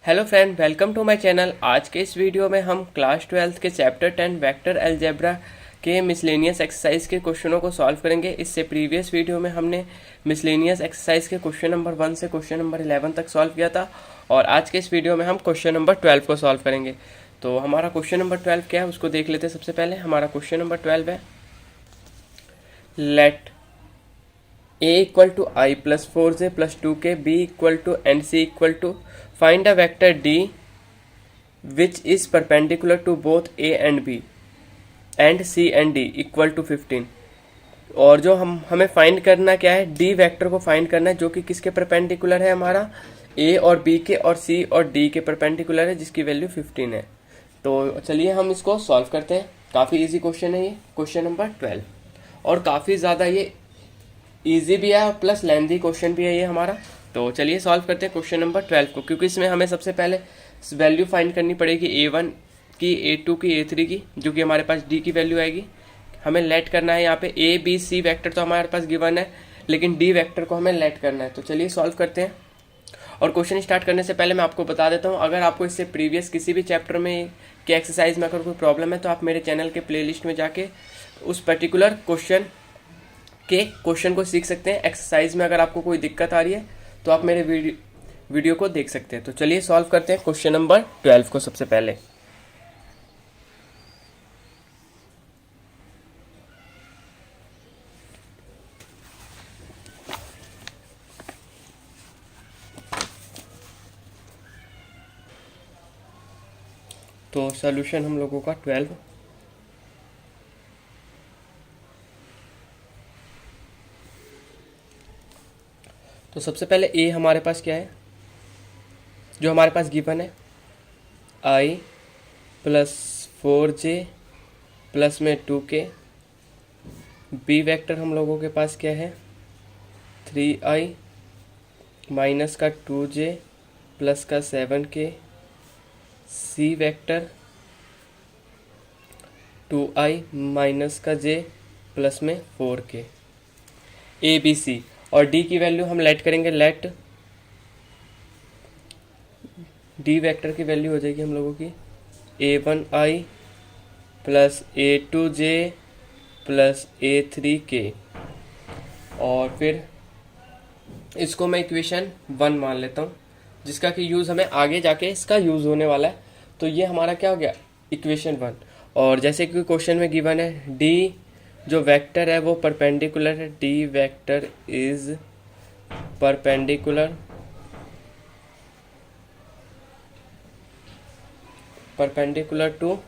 Hello friend, welcome to my channel. आज के इस वीडियो में हम क्लास 12 के चैप्टर 10 वेक्टर अलजेब्रा के मिसलेनियस एक्सरसाइज के क्वेश्चनों को सॉल्व करेंगे। इससे प्रीवियस वीडियो में हमने मिसलेनियस एक्सरसाइज के क्वेश्चन नंबर 1 से क्वेश्चन नंबर 11 तक सॉल्व किया था और आज के इस वीडियो में हम क्वेश्चन नंबर 12 को सॉल्व करेंगे। तो हमारा क्वेश्चन नंबर 12 क्या है उसको देख लेते हैं। सबसे पहले हमारा क्वेश्चन नंबर 12 है, let a equal to i plus 4j plus 2k, b equal to and c equal to find a vector d which is perpendicular to both a and b and c and d equal to 15। और जो हमें find करना क्या है, d vector को find करना है जो कि किसके परपेंडिकुलर है, हमारा a और b के और c और d के परपेंडिकुलर है, जिसकी वैल्यू 15 है। तो चलिए हम इसको सॉल्व करते हैं। काफ़ी इजी क्वेश्चन है ये, क्वेश्चन नंबर 12, और काफ़ी ज़्यादा ये इजी भी है और प्लस लेंथी क्वेश्चन भी है ये हमारा। तो चलिए सॉल्व करते हैं क्वेश्चन नंबर 12 को, क्योंकि इसमें हमें सबसे पहले वैल्यू फाइंड करनी पड़ेगी a1 की, a2 की, a3 की, जो कि हमारे पास d की वैल्यू आएगी। हमें लेट करना है यहाँ पे a b c वेक्टर तो हमारे पास गिवन है, लेकिन d वेक्टर को हमें लेट करना है। तो चलिए सॉल्व करते हैं। और क्वेश्चन स्टार्ट करने से पहले मैं आपको बता देता हूँ, अगर आपको इससे प्रीवियस किसी भी चैप्टर में के एक्सरसाइज में अगर कोई प्रॉब्लम है तो आप मेरे चैनल के प्लेलिस्ट में जाके उस पर्टिकुलर क्वेश्चन को सीख सकते हैं। एक्सरसाइज में अगर आपको कोई दिक्कत आ रही है तो आप मेरे वीडियो को देख सकते हैं। तो चलिए सॉल्व करते हैं क्वेश्चन नंबर 12 को। सबसे पहले तो सॉल्यूशन हम लोगों का 12। तो सबसे पहले a हमारे पास क्या है, जो हमारे पास गिवन है, i प्लस 4j प्लस में 2k। b वेक्टर हम लोगों के पास क्या है, 3i माइनस का 2j प्लस का 7k। c vector 2i minus का j प्लस में 4k। a b c और d की वैल्यू हम लेट करेंगे। लेट d वेक्टर की वैल्यू हो जाएगी हम लोगों की a1i plus a2j plus a3k। और फिर इसको मैं इक्वेशन 1 मान लेता हूँ, जिसका कि यूज़ हमें आगे जाके इसका यूज़ होने वाला है। तो ये हमारा क्या हो गया, इक्वेशन 1। और जैसे कि क्वेश्चन में गिवन है, d जो वेक्टर है वो परपेंडिकुलर है, d vector is perpendicular to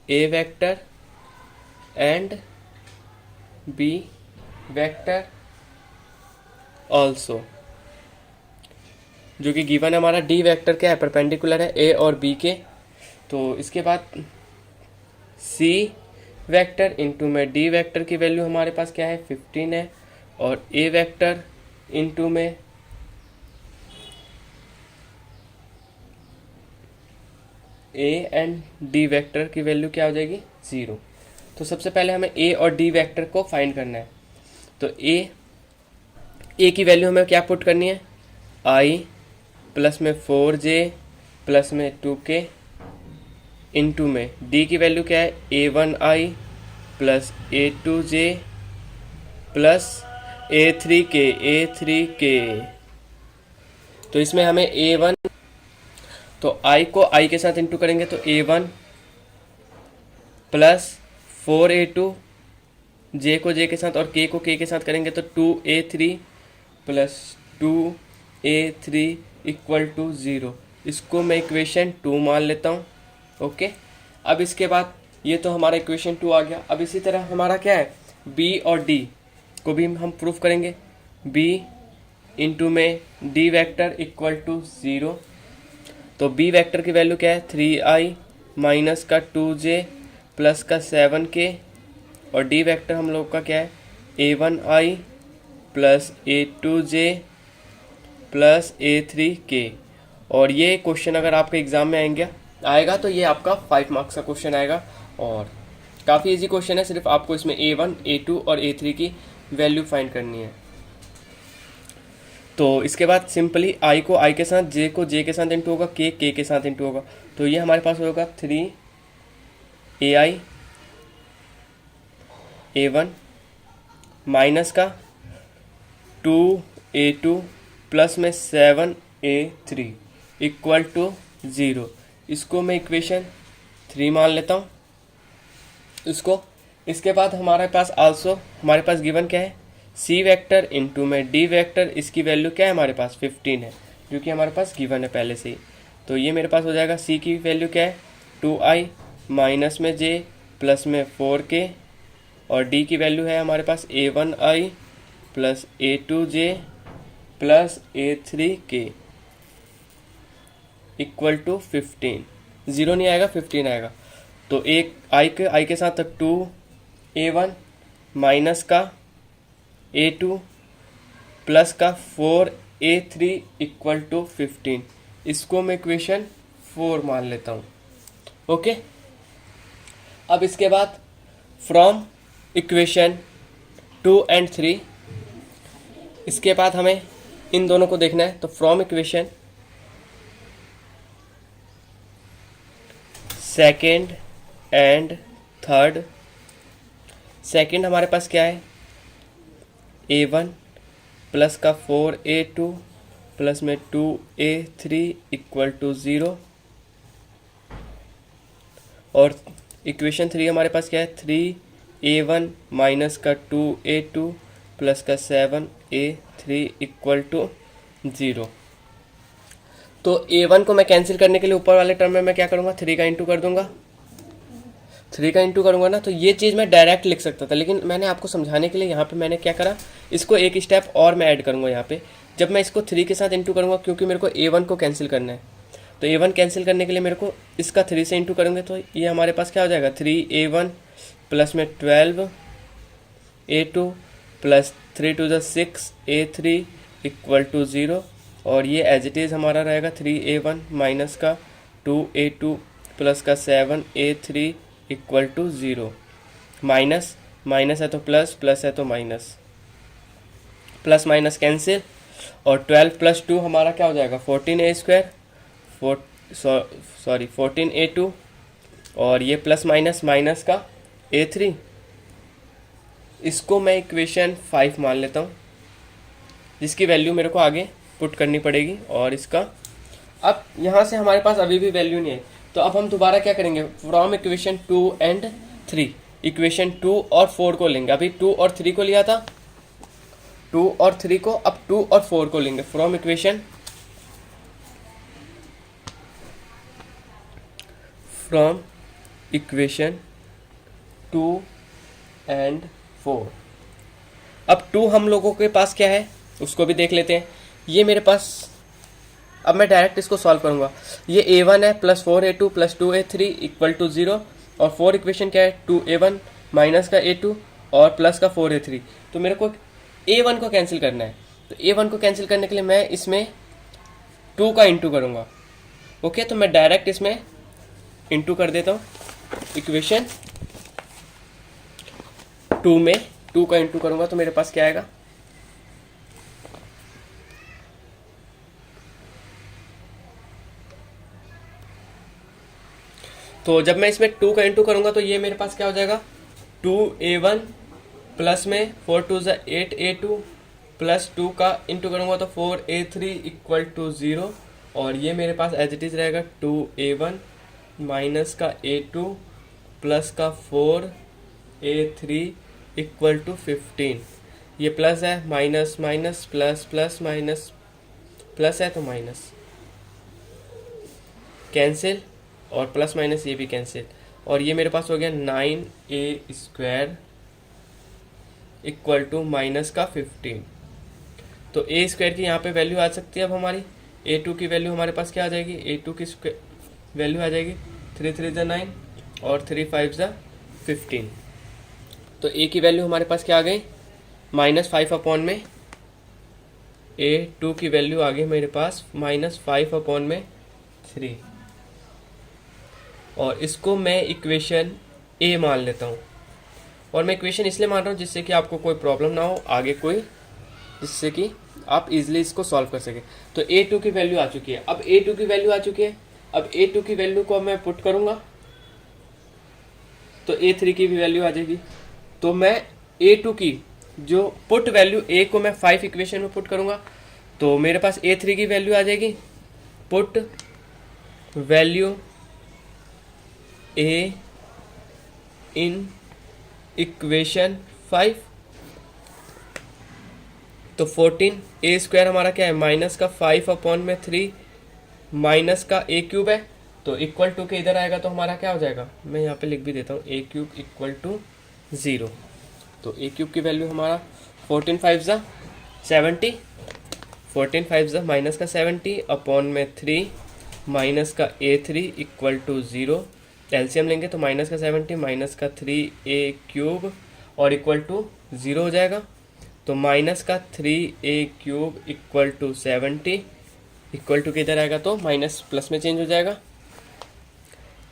a vector and b vector also. जो कि गिवन है हमारा d वेक्टर क्या है, परपेंडिकुलर है a और b के। तो इसके बाद c वेक्टर इंटू में d वेक्टर की वैल्यू हमारे पास क्या है, 15 है। और a वेक्टर इंटू में a एंड d वेक्टर की वैल्यू क्या हो जाएगी, 0। तो सबसे पहले हमें a और d वेक्टर को फाइंड करना है। तो a की वैल्यू हमें क्या पुट करनी है, i प्लस में 4j प्लस में 2k इंटू में d की वैल्यू क्या है, a1i plus a2j plus a3k। तो इसमें हमें a1, तो i को i के साथ इंटू करेंगे तो a1 प्लस 4a2, j को j के साथ और k को k के साथ करेंगे तो 2a3 plus 2a3 equal to 0। इसको मैं इक्वेशन 2 मान लेता हूँ। ओके, अब इसके बाद ये तो हमारा इक्वेशन 2 आ गया। अब इसी तरह हमारा क्या है, b और d को भी हम प्रूफ करेंगे। b इंटू में d वेक्टर इक्वल टू 0। तो b वेक्टर की वैल्यू क्या है, 3i माइनस का 2j प्लस का 7k। और d वेक्टर हम लोग का क्या है, a1i plus a2j plus a3k। और ये क्वेश्चन अगर आपके एग्ज़ाम में आएगा तो ये आपका 5 मार्क्स का क्वेश्चन आएगा और काफ़ी इजी क्वेश्चन है। सिर्फ आपको इसमें a1, a2 और a3 की वैल्यू फाइंड करनी है। तो इसके बाद सिंपली आई को आई के साथ, जे को जे के साथ इंटू होगा, के के साथ इंटू होगा। तो ये हमारे पास होगा 3ai a1 माइनस का 2a2 प्लस में 7a3 इक्वल टू 0। इसको मैं इक्वेशन 3 मान लेता हूँ इसको। इसके बाद हमारे पास आल्सो हमारे पास गिवन क्या है, सी वेक्टर इंटू में डी वेक्टर, इसकी वैल्यू क्या है हमारे पास 15 है, जो कि हमारे पास गिवन है पहले से ही। तो ये मेरे पास हो जाएगा, सी की वैल्यू क्या है 2i माइनस में j प्लस में 4k, और डी की वैल्यू है हमारे पास a1i plus a2j plus a3k equal to 15। 0 नहीं आएगा, 15 आएगा। तो एक आई के साथ 2a1 माइनस का a2 प्लस का 4a3 इक्वल टू 15। इसको मैं इक्वेशन 4 मान लेता हूँ। ओके, अब इसके बाद फ्रॉम इक्वेशन 2 एंड 3, इसके बाद हमें इन दोनों को देखना है। तो from equation second and third, second हमारे पास क्या है a1 प्लस का 4a2 प्लस में 2a3 इक्वल टू 0, और इक्वेशन 3 हमारे पास क्या है 3a1 माइनस का 2a2 प्लस का 7a3 इक्वल टू 0। तो a1 को मैं कैंसिल करने के लिए ऊपर वाले टर्म में मैं क्या करूँगा, 3 का इंटू कर दूंगा। 3 का इंटू करूँगा ना, तो ये चीज़ मैं डायरेक्ट लिख सकता था, लेकिन मैंने आपको समझाने के लिए यहाँ पे मैंने क्या करा, इसको एक स्टेप और मैं ऐड करूँगा यहाँ पे। जब मैं इसको 3 के साथ इंटू करूँगा, क्योंकि मेरे को a1 को कैंसिल करना है, तो a1 कैंसिल करने के लिए मेरे को इसका 3 से इंटू करेंगे, तो ये हमारे पास क्या हो जाएगा 3a1 प्लस में 12a2 plus 3 to the 6a3 equal to 0, और ये एज इट इज़ हमारा रहेगा 3a1 माइनस का 2a2 प्लस का 7a3 equal to 0। Minus minus है तो प्लस, प्लस है तो माइनस, प्लस माइनस कैंसिल, और 12 प्लस 2 हमारा क्या हो जाएगा 14a², 14a2, और ये प्लस माइनस माइनस का a3। इसको मैं इक्वेशन 5 मान लेता हूँ, जिसकी वैल्यू मेरे को आगे पुट करनी पड़ेगी। और इसका अब यहाँ से हमारे पास अभी भी वैल्यू नहीं है, तो अब हम दोबारा क्या करेंगे, फ्रॉम इक्वेशन 2 एंड 3 इक्वेशन 2 और 4 को लेंगे। अभी 2 और 3 को लिया था, 2 और 3 को, अब 2 और 4 को लेंगे। From equation from equation 2 and 4। अब 2 हम लोगों के पास क्या है उसको भी देख लेते हैं। ये मेरे पास, अब मैं डायरेक्ट इसको सॉल्व करूंगा। ये a1 है plus 4a2 plus 2a3 equal to 0, और 4 इक्वेशन क्या है 2a1 माइनस का a2 और प्लस का 4a3। तो मेरे को a1 को कैंसिल करना है, तो a1 को कैंसिल करने के लिए मैं इसमें 2 का इंटू करूंगा। ओके, तो मैं डायरेक्ट इसमें इंटू कर देता हूँ। इक्वेशन 2 में 2 का इंटू करूंगा तो मेरे पास क्या आएगा, तो जब मैं इसमें 2 का इंटू करूंगा तो ये मेरे पास क्या हो जाएगा 2a1 प्लस में 4 टू ज़ा 8a2 प्लस 2 का इंटू करूंगा तो 4a3 इक्वल टू 0, और ये मेरे पास एज इट इज रहेगा 2a1 माइनस का a2 प्लस का 4a3 इक्वल टू 15। ये प्लस है, minus minus plus, plus minus plus है तो माइनस कैंसिल, और प्लस माइनस ये भी कैंसिल, और ये मेरे पास हो गया 9a² इक्वल टू माइनस का 15। तो a² की यहाँ पे वैल्यू आ सकती है अब हमारी। a2 की वैल्यू हमारे पास क्या आ जाएगी, a2 की वैल्यू आ जाएगी 3 3 ज़ा 9 और 3 5 ज़ा 15। तो a की वैल्यू हमारे पास क्या आ गई -5 अपॉन में, a2 की वैल्यू आ गई मेरे पास -5 अपॉन में 3, और इसको मैं इक्वेशन a मान लेता हूँ। और मैं इक्वेशन इसलिए मान रहा हूँ जिससे कि आपको कोई प्रॉब्लम ना हो आगे कोई, जिससे कि आप इजीली इसको सॉल्व कर सके। तो a2 की वैल्यू आ चुकी है। अब a2 की वैल्यू आ चुकी है, अब a2 की वैल्यू को मैं पुट करूंगा तो a3 की भी वैल्यू आ जाएगी। तो मैं a2 की जो पुट वैल्यू a को मैं 5 इक्वेशन में पुट करूंगा तो मेरे पास a3 की वैल्यू आ जाएगी put value a in equation 5। तो 14 a स्क्वायर हमारा क्या है, माइनस का 5/3 माइनस का a³ है, तो इक्वल टू के इधर आएगा तो हमारा क्या हो जाएगा, मैं यहाँ पे लिख भी देता हूँ a³ इक्वल टू 0। तो a³ की वैल्यू हमारा 14 5 ज़ा 70, 14 5 ज़ा माइनस का 70/3 माइनस का a3 इक्वल टू 0। एलसीएम लेंगे तो माइनस का 70 माइनस का 3a³ और इक्वल टू 0 हो जाएगा। तो माइनस का 3a³ equal to 70, equal to किधर आएगा तो माइनस प्लस में चेंज हो जाएगा।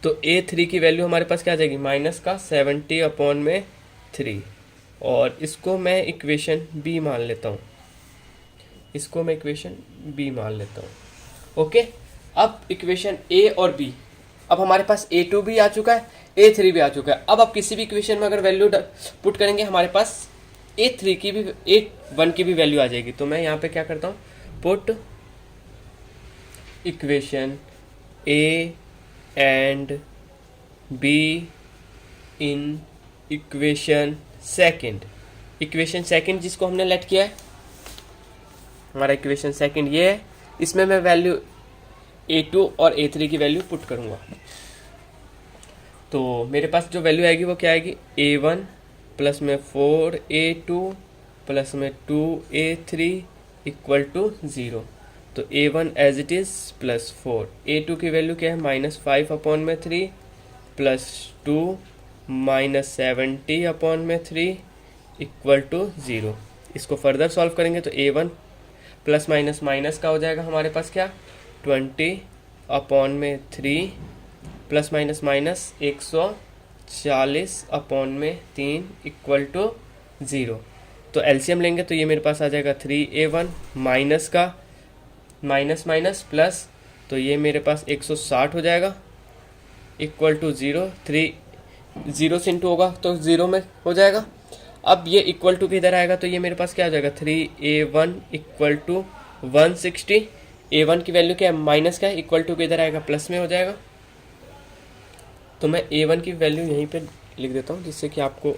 तो a3 की वैल्यू हमारे पास क्या आ जाएगी, माइनस का 70/3, और इसको मैं इक्वेशन बी मान लेता हूँ, इसको मैं इक्वेशन बी मान लेता हूँ। ओके, अब इक्वेशन ए और बी, अब हमारे पास a2 भी आ चुका है, a3 भी आ चुका है। अब आप किसी भी इक्वेशन में अगर वैल्यू पुट करेंगे हमारे पास a3 की भी a1 की भी वैल्यू आ जाएगी। तो मैं यहाँ पे क्या करता हूँ, put equation a and b in equation second. Equation second जिसको हमने लेट किया है, हमारा इक्वेशन सेकंड ये है, इसमें मैं वैल्यू a2 और a3 की वैल्यू पुट करूंगा। तो मेरे पास जो वैल्यू आएगी वो क्या आएगी, a1 प्लस में 4a2 प्लस में 2a3 इक्वल टू 0। तो a1 as it is plus 4, a2 की वैल्यू क्या है, -5/3 प्लस 2 -70/3 इक्वल टू 0। इसको फर्दर सॉल्व करेंगे तो a1 प्लस माइनस माइनस का हो जाएगा हमारे पास क्या, 20/3 plus minus minus 140/3 equal to 0। तो एलसीएम लेंगे तो ये मेरे पास आ जाएगा 3a1 माइनस का माइनस माइनस प्लस, तो ये मेरे पास 160 हो जाएगा इक्वल टू 0। 3 0 से इंटू होगा तो 0 में हो जाएगा। अब ये इक्वल टू किधर आएगा तो ये मेरे पास क्या हो जाएगा, 3a1 इक्वल टू 160। a1 की वैल्यू क्या है, माइनस का है, इक्वल टू किधर आएगा, प्लस में हो जाएगा। तो मैं a1 की वैल्यू यहीं पे लिख देता हूँ जिससे कि आपको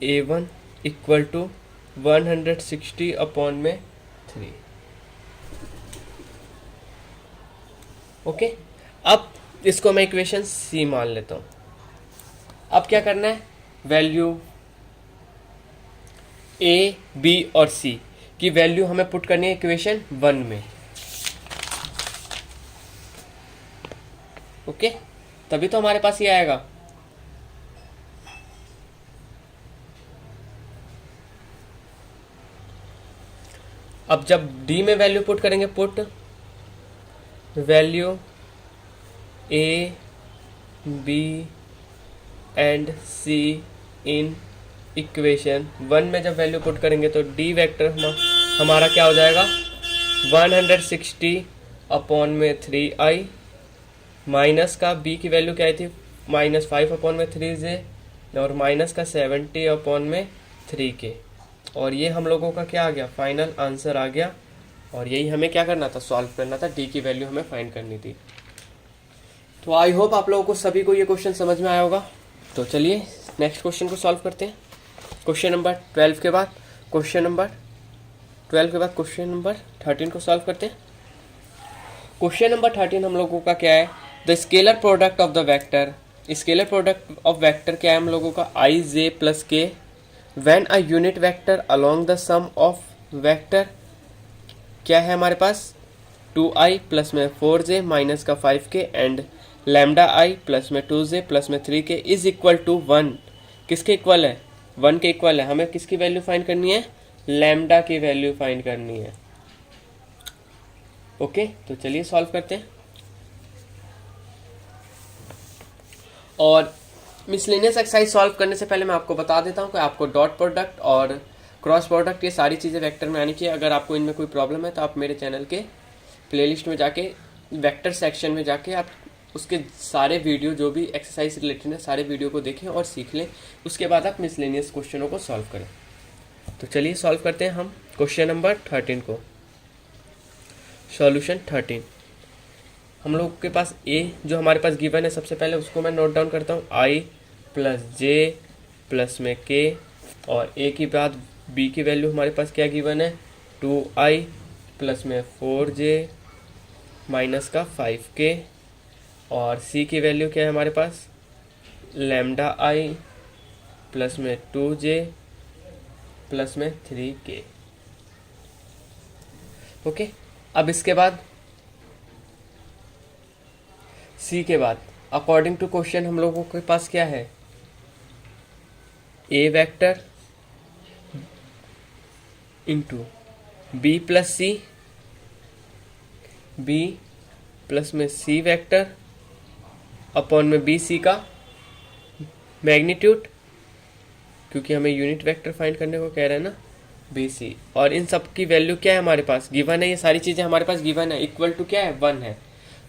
a1 इक्वल टू 160/3। ओके, अब इसको मैं इक्वेशन सी मान लेता हूँ। अब क्या करना है, वैल्यू ए बी और सी की वैल्यू हमें पुट करनी है इक्वेशन 1 में। ओके, तभी तो हमारे पास ये आएगा। अब जब डी में वैल्यू पुट करेंगे, put value A B and C in equation 1 में जब वैल्यू पुट करेंगे तो डी वेक्टर हमारा क्या हो जाएगा, 160/3i माइनस का बी की वैल्यू क्या आई थी, -5/3 और माइनस का 70/3 के, और ये हम लोगों का क्या आ गया, फाइनल आंसर आ गया। और यही हमें क्या करना था, सॉल्व करना था, डी की वैल्यू हमें फाइंड करनी थी। तो आई होप आप लोगों को सभी को ये क्वेश्चन समझ में आया होगा। तो चलिए नेक्स्ट क्वेश्चन को सॉल्व करते हैं। क्वेश्चन नंबर 12 के बाद क्वेश्चन नंबर 13 को सॉल्व करते हैं। क्वेश्चन नंबर 13 हम लोगों का क्या है, the scalar product of the vector. Scalar product of vector क्या है हम लोगों का, i j plus k when a unit vector along the sum of vector क्या है हमारे पास, 2i प्लस में 4j माइनस का 5k and lambda i plus में 2j प्लस में 3k इज इक्वल टू 1। किसके इक्वल है, 1 के इक्वल है। हमें किसकी वैल्यू फाइंड करनी है, लैम्डा की वैल्यू फाइंड करनी है। ओके, तो चलिए सॉल्व करते हैं। और मिसलेनियस एक्सरसाइज सॉल्व करने से पहले मैं आपको बता देता हूँ कि आपको डॉट प्रोडक्ट और क्रॉस प्रोडक्ट, ये सारी चीज़ें वेक्टर में आनी चाहिए। अगर आपको इनमें कोई प्रॉब्लम है तो आप मेरे चैनल के प्लेलिस्ट में जाके वेक्टर सेक्शन में जाके आप उसके सारे वीडियो जो भी एक्सरसाइज रिलेटेड है सारे वीडियो को देखें और सीख लें। उसके बाद आप मिसलेनियस क्वेश्चनों को सॉल्व करें। तो चलिए सॉल्व करते हैं हम क्वेश्चन नंबर 13 को। सॉल्यूशन 13 हम लोग के पास ए जो हमारे पास गिवन है, सबसे पहले उसको मैं नोट डाउन करता हूँ। आई प्लस जे प्लस में के, और ए की बाद बी की वैल्यू हमारे पास क्या गिवन है, 2i प्लस में 4j माइनस का 5k, और सी की वैल्यू क्या है हमारे पास, लैम्डा आई प्लस में 2j प्लस में 3k। ओके, अब इसके बाद सी के बाद अकॉर्डिंग टू क्वेश्चन हम लोगों के पास क्या है, A vector into B plus C, B plus में सी वेक्टर अपॉन में बी सी का मैग्नीट्यूड, क्योंकि हमें यूनिट वेक्टर फाइंड करने को कह रहे हैं ना, बी सी। और इन सब की वैल्यू क्या है हमारे पास, गिवन है, ये सारी चीज़ें हमारे पास गिवन है, इक्वल टू क्या है, 1 है।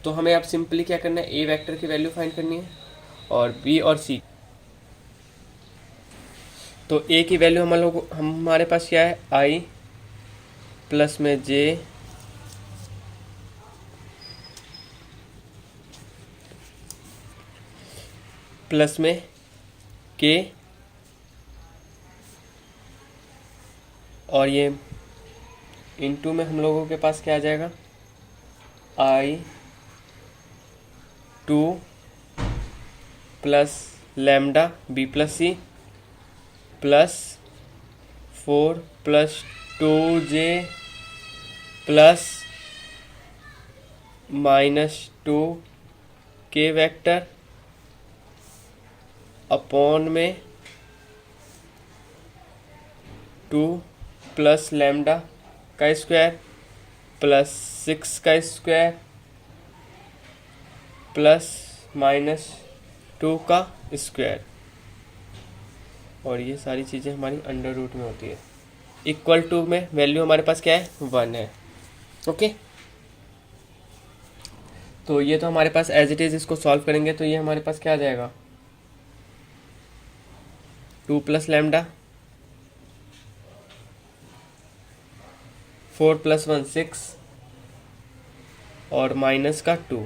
तो हमें अब सिंपली क्या करना है, ए वेक्टर की वैल्यू फाइंड करनी है और बी और सी। तो ए की वैल्यू हमारे पास क्या है, आई प्लस में जे प्लस में के, और ये इनटू में हम लोगों के पास क्या आ जाएगा, i 2 plus lambda B plus C plus 4 plus 2j plus minus 2k vector upon में 2 प्लस लैम्डा का स्क्वायर प्लस 6 का स्क्वायर प्लस माइनस 2 का स्क्वायर, और ये सारी चीज़ें हमारी अंडर रूट में होती है। इक्वल टू में वैल्यू हमारे पास क्या है, 1 है। ओके, तो ये तो हमारे पास एज इट इज़, इसको सॉल्व करेंगे तो ये हमारे पास क्या आ जाएगा, 2 प्लस लैम्डा 4 प्लस 1 6 और माइनस का 2,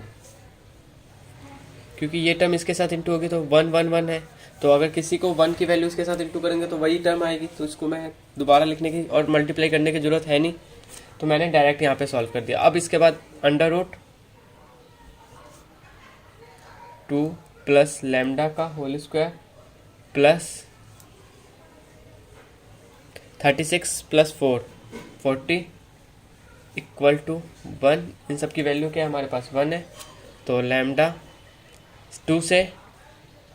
क्योंकि ये टर्म इसके साथ इंटू होगी तो 1 1 1 है। तो अगर किसी को 1 की वैल्यू इसके साथ इंटू करेंगे तो वही टर्म आएगी, तो इसको मैं दोबारा लिखने की और मल्टीप्लाई करने की ज़रूरत है नहीं, तो मैंने डायरेक्ट यहाँ पे सॉल्व कर दिया। अब इसके बाद अंडर रूट 2 प्लस लैम्डा का whole square plus 36 plus 4 40 equal to 1। इन सब की वैल्यू क्या है हमारे पास, 1 है। तो लैम्डा 2 से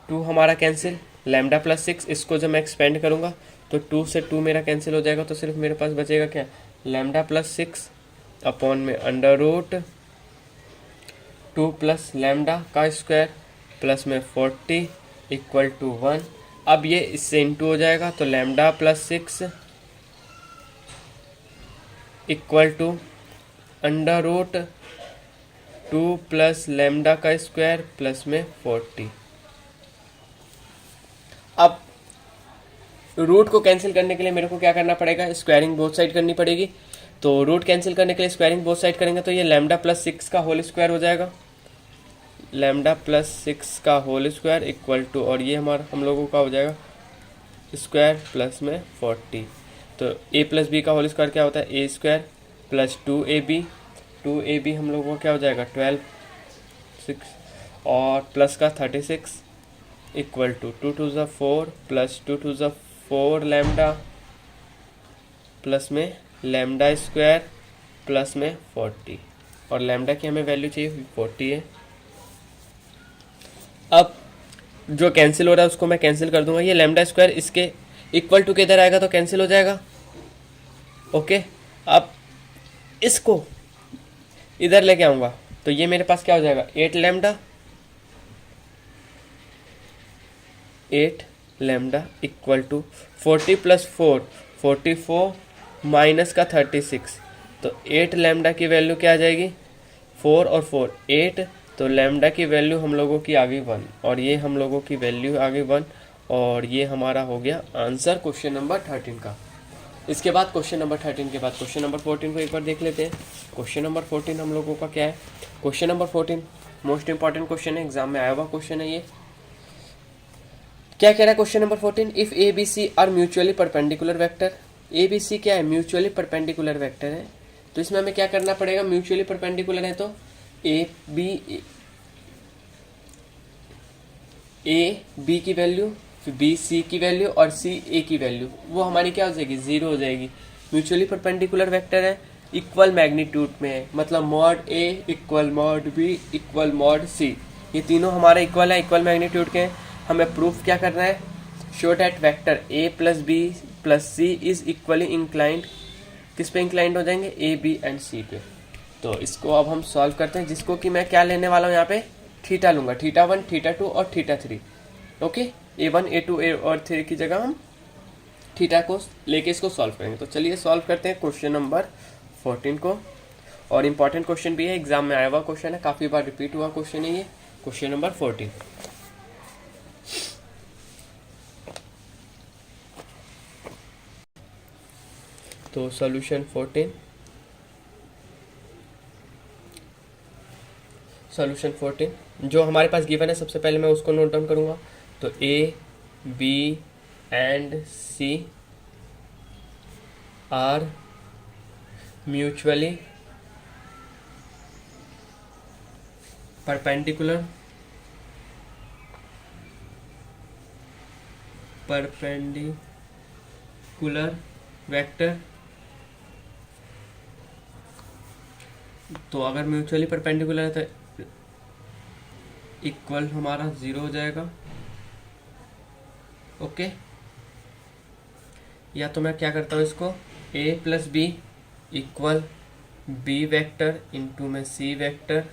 2 हमारा कैंसिल, लैम्डा प्लस 6, इसको जब मैं एक्सपेंड करूँगा तो 2 से 2 मेरा कैंसिल हो जाएगा, तो सिर्फ मेरे पास बचेगा क्या, लैम्डा प्लस 6 अपॉन में अंडर रूट 2 प्लस लैम्डा का स्क्वायर प्लस में 40 इक्वल टू 1। अब ये इससे इंटू हो जाएगा, तो lambda plus 6 equal to under root 2 plus lambda का स्क्वायर प्लस में 40। अब रूट को कैंसिल करने के लिए मेरे को क्या करना पड़ेगा, स्क्वायरिंग बोथ साइड करनी पड़ेगी। तो रूट कैंसिल करने के लिए स्क्वायरिंग बोथ साइड करेंगे तो ये लैम्डा प्लस 6 का होल स्क्वायर हो जाएगा, लैम्डा प्लस 6 का होल स्क्वायर इक्वल टू, और ये हम लोगों का हो जाएगा स्क्वायर प्लस में 40। तो a प्लस बी का होल स्क्वायर क्या होता है, ए स्क्वायर प्लस 2ab हम लोगों का क्या हो जाएगा 12 6 और प्लस का 36 इक्वल टू 2 2 ज़ा 4 प्लस 2 2 ज़ा 4 लैम्डा प्लस में लैम्डा स्क्वायर प्लस में 40, और लैम्डा की हमें वैल्यू चाहिए 40 है। अब जो कैंसिल हो रहा है उसको मैं कैंसिल कर दूंगा, ये लैम्डा स्क्वायर इसके इक्वल टू के इधर आएगा तो कैंसिल हो जाएगा। ओके, अब इसको इधर लेके आऊँगा तो ये मेरे पास क्या हो जाएगा 8 lambda equal to 40 plus 4 44 minus का 36, तो 8 लैम्डा की वैल्यू क्या आ जाएगी, 4 और 4 8, तो लैम्डा की वैल्यू हम लोगों की आ गई 1, और ये हम लोगों की वैल्यू आ गई 1, और ये हमारा हो गया आंसर क्वेश्चन नंबर 13 का। इसके बाद क्वेश्चन नंबर 13 के बाद क्वेश्चन नंबर 14 को एक बार देख लेते हैं। क्वेश्चन नंबर 14 हम लोगों का क्या है, question number 14 most important question है, एग्जाम में आया हुआ क्वेश्चन है ये। क्या कह रहा है question number 14, if A B C are mutually perpendicular vector. A B C क्या है, म्यूचुअली परपेंडिकुलर वेक्टर है, तो इसमें हमें क्या करना पड़ेगा, म्यूचुअली परपेंडिकुलर है तो ए बी की वैल्यू, बी सी की वैल्यू और सी ए की वैल्यू वो हमारी क्या हो जाएगी, जीरो हो जाएगी। म्यूचुअली परपेंडिकुलर वेक्टर है, इक्वल मैग्नीट्यूड में है, मतलब mod A equal mod B equal mod C, ये तीनों हमारे इक्वल है, इक्वल मैग्नीट्यूड के हैं। हमें प्रूफ क्या करना है, show that vector A plus B plus C is equally inclined, किस पे इंक्लाइंड हो जाएंगे, ए बी एंड सी पे। तो इसको अब हम सॉल्व करते हैं, जिसको कि मैं क्या लेने वाला हूँ यहाँ पे, थीटा लूंगा, थीटा 1 थीटा 2 और theta 3। Okay, A1 A2 A और 3 की जगह हम थीटा को लेके इसको सॉल्व करेंगे। तो चलिए सॉल्व करते हैं क्वेश्चन नंबर 14 को, और इम्पॉर्टेंट क्वेश्चन भी है, एग्जाम में आया हुआ क्वेश्चन है, काफ़ी बार रिपीट हुआ क्वेश्चन है ये, क्वेश्चन नंबर 14। तो सॉल्यूशन 14, सॉल्यूशन 14 जो हमारे पास गिवन है, सबसे पहले मैं उसको नोट डाउन करूँगा। तो A B and C are mutually perpendicular vector. तो अगर म्यूचुअली परपेंडिकुलर है तो इक्वल हमारा 0 हो जाएगा। ओके, या तो मैं क्या करता हूँ, इसको a plus B equal B vector into में C vector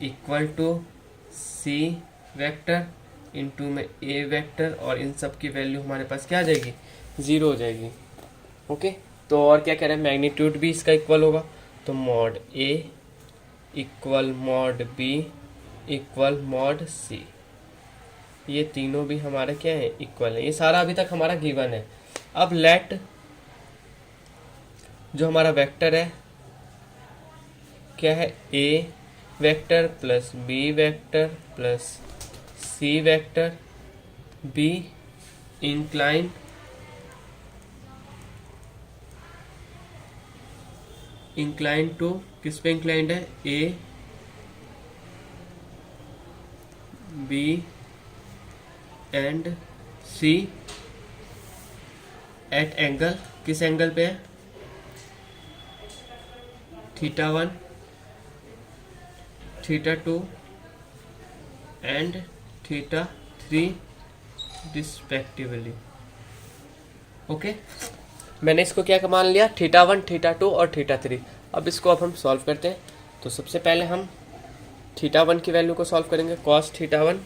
equal to C vector into में ए वेक्टर, और इन सब की वैल्यू हमारे पास क्या आ जाएगी, 0 हो जाएगी। ओके, तो और क्या कह रहे हैं, मैग्नीट्यूड भी इसका इक्वल होगा, तो mod A equal mod B equal mod C, ये तीनों भी हमारे क्या है, इक्वल है। ये सारा अभी तक हमारा गिवन है। अब लेट जो हमारा वेक्टर है क्या है, A vector plus B vector plus C vector B incline to, किस पे इंक्लाइंड है, A B and C at angle, किस एंगल पे है, theta 1 theta 2 and theta 3 respectively. Okay, मैंने इसको क्या मान लिया, थीटा 1 थीटा 2 और थीटा 3। अब इसको अब हम सॉल्व करते हैं। तो सबसे पहले हम थीटा 1 की वैल्यू को सॉल्व करेंगे, cos theta 1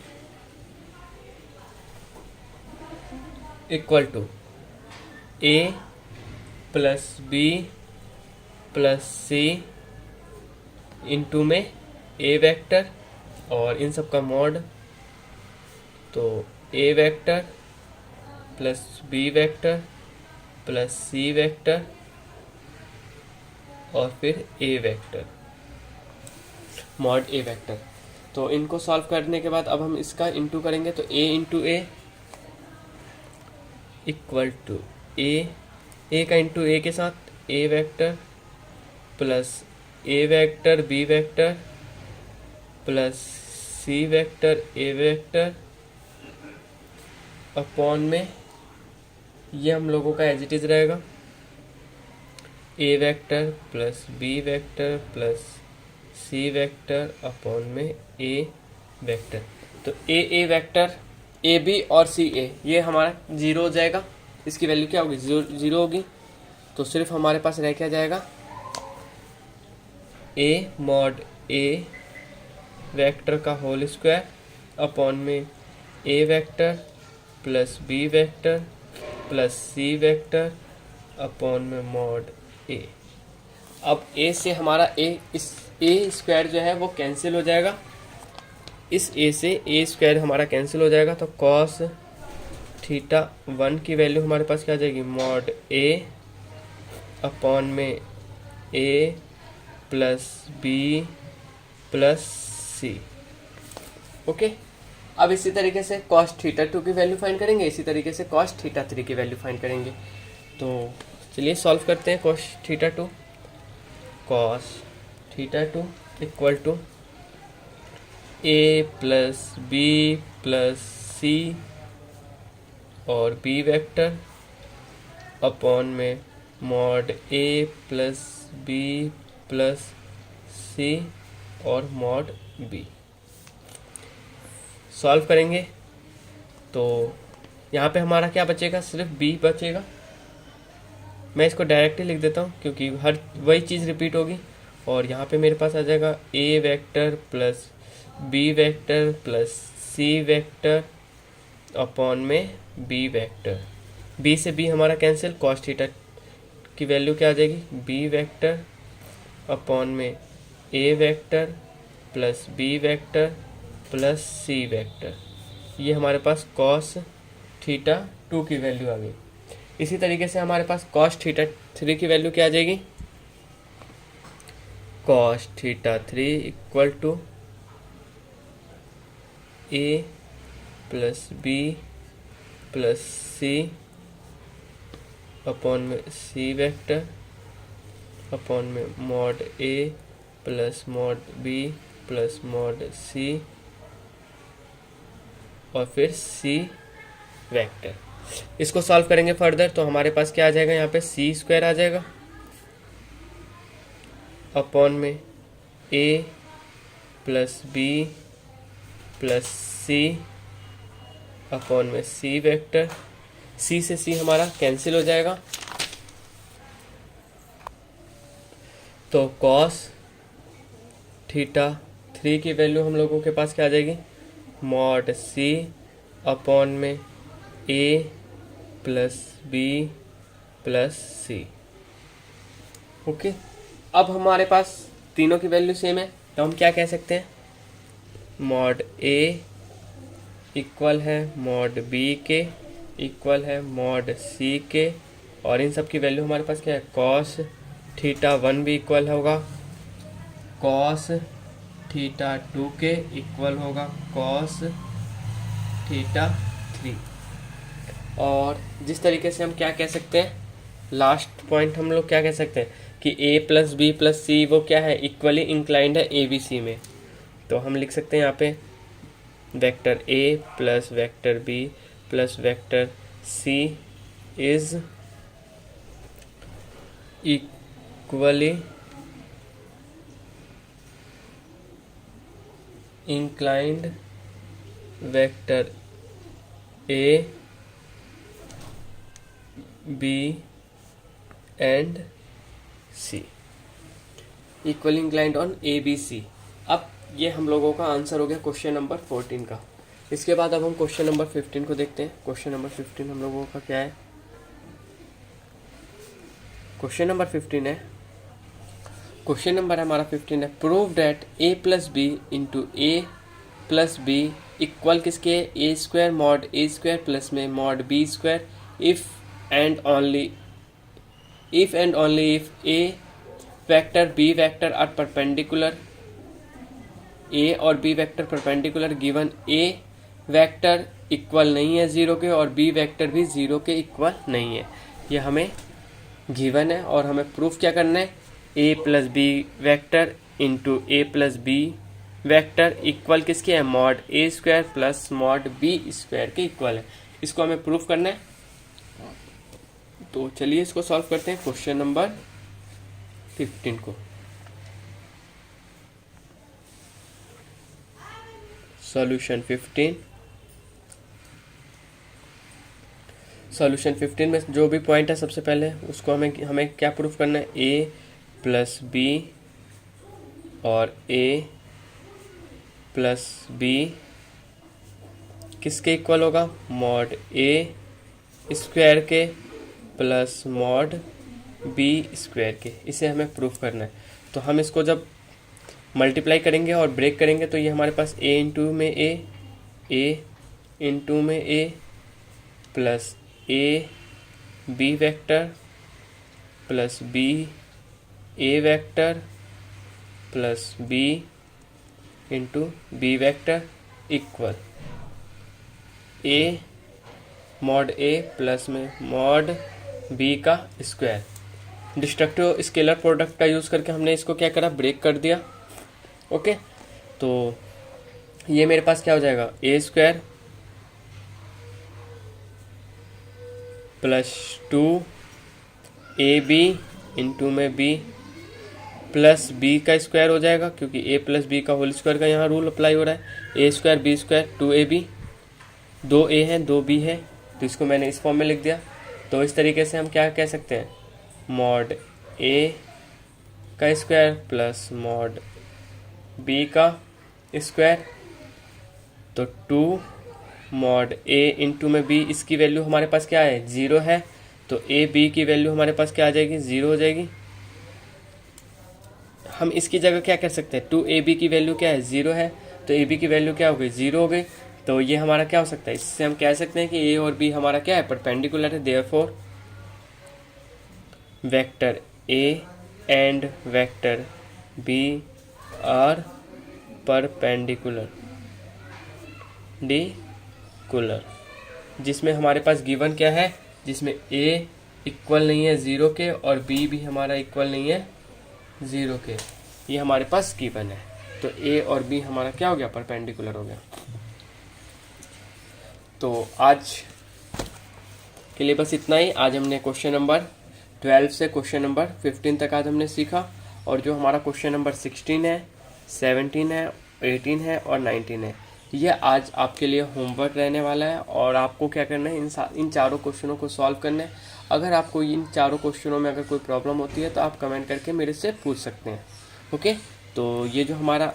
equal to A plus B plus C into में ए वेक्टर और इन सब का मॉड, तो A vector plus B vector plus C vector और फिर A vector, mod A vector. तो इनको सॉल्व करने के बाद अब हम इसका इंटू करेंगे, तो A into A equal to A का इंटू ए के साथ A vector plus A vector B vector plus C vector A vector upon में ये हम लोगों का एज इट इज रहेगा, A vector plus B vector plus C vector upon में ए वेक्टर। तो ए वेक्टर ए बी और सी ए ये हमारा 0 हो जाएगा, इसकी वैल्यू क्या होगी, 0 होगी। तो सिर्फ हमारे पास रह क्या जाएगा, ए मॉड ए वेक्टर का होल स्क्वायर अपॉन में A vector plus B vector plus C vector upon में मॉड ए। अब ए से हमारा ए, इस ए स्क्वायर जो है वो कैंसिल हो जाएगा, इस ए से ए स्क्वायर हमारा कैंसिल हो जाएगा, तो कॉस थीटा 1 की वैल्यू हमारे पास क्या आ जाएगी, मॉड ए अपॉन में A plus B plus C. Okay, अब इसी तरीके से कॉस थीटा 2 की वैल्यू फाइंड करेंगे, इसी तरीके से कॉस थीटा 3 की वैल्यू फाइंड करेंगे। तो चलिए सॉल्व करते हैं। Cos theta 2 equal to A plus B plus C और बी वेक्टर अपॉन में mod A plus B plus C और मॉड बी। सॉल्व करेंगे तो यहाँ पे हमारा क्या बचेगा, सिर्फ बी बचेगा। मैं इसको डायरेक्टली लिख देता हूँ क्योंकि हर वही चीज़ रिपीट होगी। और यहाँ पे मेरे पास आ जाएगा A vector plus B vector plus C vector upon में बी वेक्टर। बी से बी हमारा कैंसिल, कॉस थीटा की वैल्यू क्या आ जाएगी, बी वेक्टर अपॉन में A vector plus B vector plus C vector. ये हमारे पास कॉस थीटा 2 की वैल्यू आ गई। इसी तरीके से हमारे पास कॉस थीटा 3 की वैल्यू क्या आ जाएगी, cos theta 3 equal to A plus B plus C upon में सी वेक्टर अपॉन में mod A plus mod B plus mod C और फिर सी वेक्टर। इसको सॉल्व करेंगे फर्दर तो हमारे पास क्या आ जाएगा, यहाँ पे सी स्क्वायर आ जाएगा अपॉन में A plus B plus C upon में सी वेक्टर। सी से सी हमारा कैंसिल हो जाएगा, तो कॉस थीटा 3 की वैल्यू हम लोगों के पास क्या आ जाएगी, मॉड सी अपॉन में A plus B plus C. Okay, अब हमारे पास तीनों की वैल्यू सेम है तो हम क्या कह सकते हैं, मॉड ए इक्वल है मॉड बी के इक्वल है मॉड सी के, और इन सब की वैल्यू हमारे पास क्या है, कॉस थीटा 1 भी इक्वल होगा कॉस थीटा 2 के इक्वल होगा कॉस थीटा 3। और जिस तरीके से हम क्या कह सकते हैं, लास्ट पॉइंट हम लोग क्या कह सकते हैं कि ए प्लस बी प्लस सी वो क्या है, इक्वली इंक्लाइंड है ए बी सी में। तो हम लिख सकते हैं यहाँ पे vector A plus vector B plus vector C is equally inclined vector A B and C, equally inclined on A B C. अब ये हम लोगों का आंसर हो गया क्वेश्चन नंबर 14 का। इसके बाद अब हम क्वेश्चन नंबर 15 को देखते हैं। क्वेश्चन नंबर 15 हम लोगों का क्या है, क्वेश्चन नंबर 15 है, क्वेश्चन नंबर हमारा 15 है, prove that A plus B into A plus B equal किसके, A square mod A square plus में mod B square if and only if A vector B vector are perpendicular, A और B vector perpendicular given A vector equal नहीं है zero के और B vector भी zero के equal नहीं है। ये हमें गिवन है और हमें प्रूफ क्या करना है, A plus B vector into A plus B vector equal किसके है, mod A square plus mod B square के इक्वल है। इसको हमें प्रूफ करना है। तो चलिए इसको सॉल्व करते हैं क्वेश्चन नंबर 15 को। सॉल्यूशन 15 में जो भी पॉइंट है सबसे पहले उसको हमें क्या प्रूफ करना है, ए प्लस बी और ए प्लस बी किसके इक्वल होगा, मॉड ए स्क्वायर के प्लस मॉड बी स्क्वायर के, इसे हमें प्रूफ करना है। तो हम इसको जब मल्टीप्लाई करेंगे और ब्रेक करेंगे तो ये हमारे पास ए इंटू में ए इंटू में A plus A B vector plus B A vector plus B into B vector equal A mod A plus में मॉड बी का स्क्वायर। डिस्ट्रक्टिव स्केलर प्रोडक्ट का यूज़ करके हमने इसको क्या करा, ब्रेक कर दिया। ओके, तो ये मेरे पास क्या हो जाएगा, ए स्क्वायर प्लस 2ab इंटू में बी प्लस बी का स्क्वायर हो जाएगा, क्योंकि ए प्लस बी का होल स्क्वायर का यहाँ रूल अप्लाई हो रहा है। ए square B square 2ab, 2a है 2b है, तो इसको मैंने इस फॉर्म में लिख दिया। तो इस तरीके से हम क्या कह सकते हैं, मॉड ए का स्क्वायर प्लस मॉड बी का स्क्वायर, तो 2 मॉड ए इंटू में बी, इसकी वैल्यू हमारे पास क्या है, 0 है, तो ए बी की वैल्यू हमारे पास क्या आ जाएगी, 0 हो जाएगी। हम इसकी जगह क्या कर सकते हैं, 2ab की वैल्यू क्या है, 0 है, तो ab की वैल्यू क्या हो गई, 0 हो गई। तो ये हमारा क्या हो सकता है, इससे हम कह सकते हैं कि ए और बी हमारा क्या है, परपेंडिकुलर है। Therefore vector A and vector B are perpendicular कुलर, जिसमें हमारे पास गिवन क्या है, जिसमें ए इक्वल नहीं है 0 के और बी भी हमारा इक्वल नहीं है 0 के, ये हमारे पास गिवन है। तो ए और बी हमारा क्या हो गया, परपेंडिकुलर हो गया। तो आज के लिए बस इतना ही। आज हमने क्वेश्चन नंबर 12 से क्वेश्चन नंबर 15 तक आज हमने सीखा, और जो हमारा क्वेश्चन नंबर 16 है, 17 है, 18 है और 19 है, ये आज आपके लिए होमवर्क रहने वाला है। और आपको क्या करना है, इन चारों क्वेश्चनों को सॉल्व करना है। अगर आपको इन चारों क्वेश्चनों में अगर कोई प्रॉब्लम होती है तो आप कमेंट करके मेरे से पूछ सकते हैं। ओके, तो ये जो हमारा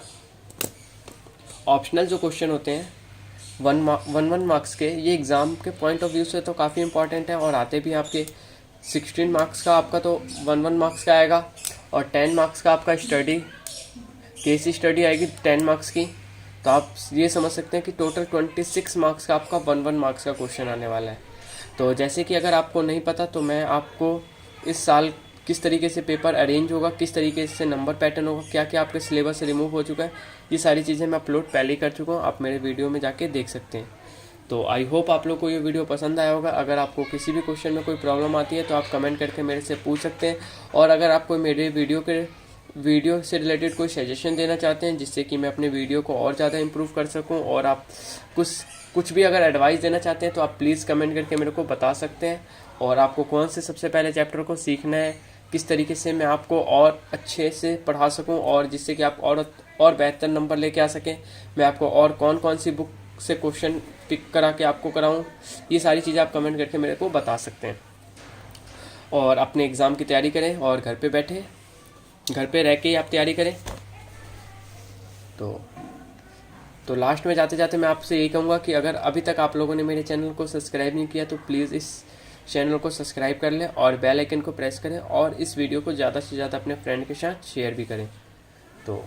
ऑप्शनल जो क्वेश्चन होते हैं 1 मार्क्स के, ये एग्ज़ाम के पॉइंट ऑफ व्यू से तो काफ़ी इंपॉर्टेंट है, और आते भी आपके 16 मार्क्स का आपका तो 1 मार्क्स का आएगा, और 10 मार्क्स का आपका केस स्टडी आएगी 10 मार्क्स की। तो आप ये समझ सकते हैं कि टोटल 26 मार्क्स का आपका 1 मार्क्स का क्वेश्चन आने वाला है। तो जैसे कि अगर आपको नहीं पता तो मैं आपको इस साल किस तरीके से पेपर अरेंज होगा, किस तरीके से नंबर पैटर्न होगा, क्या क्या आपके सिलेबस से रिमूव हो चुका है, ये सारी चीज़ें मैं अपलोड पहले ही कर चुका हूँ, आप मेरे वीडियो में जाके देख सकते हैं। तो आई होप आप लोग को ये वीडियो पसंद आया होगा। अगर आपको किसी भी क्वेश्चन में कोई प्रॉब्लम आती है तो आप कमेंट करके मेरे से पूछ सकते हैं, और अगर आपको मेरे वीडियो से रिलेटेड कोई सजेशन देना चाहते हैं जिससे कि मैं अपने वीडियो को और ज़्यादा इम्प्रूव कर सकूं, और आप कुछ भी अगर एडवाइस देना चाहते हैं तो आप प्लीज़ कमेंट करके मेरे को बता सकते हैं। और आपको कौन से सबसे पहले चैप्टर को सीखना है, किस तरीके से मैं आपको और अच्छे से पढ़ा सकूं, और जिससे कि आप और बेहतर नंबर लेके आ सकें, मैं आपको और कौन कौन सी बुक से क्वेश्चन पिक करा के आपको कराऊं, ये सारी चीज़ें आप कमेंट करके मेरे को बता सकते हैं। और अपने एग्ज़ाम की तैयारी करें, और घर पे रह के ही आप तैयारी करें। तो लास्ट में जाते जाते मैं आपसे यही कहूँगा कि अगर अभी तक आप लोगों ने मेरे चैनल को सब्सक्राइब नहीं किया तो प्लीज़ इस चैनल को सब्सक्राइब कर लें और बेल आइकन को प्रेस करें, और इस वीडियो को ज़्यादा से ज़्यादा अपने फ्रेंड के साथ शेयर भी करें। तो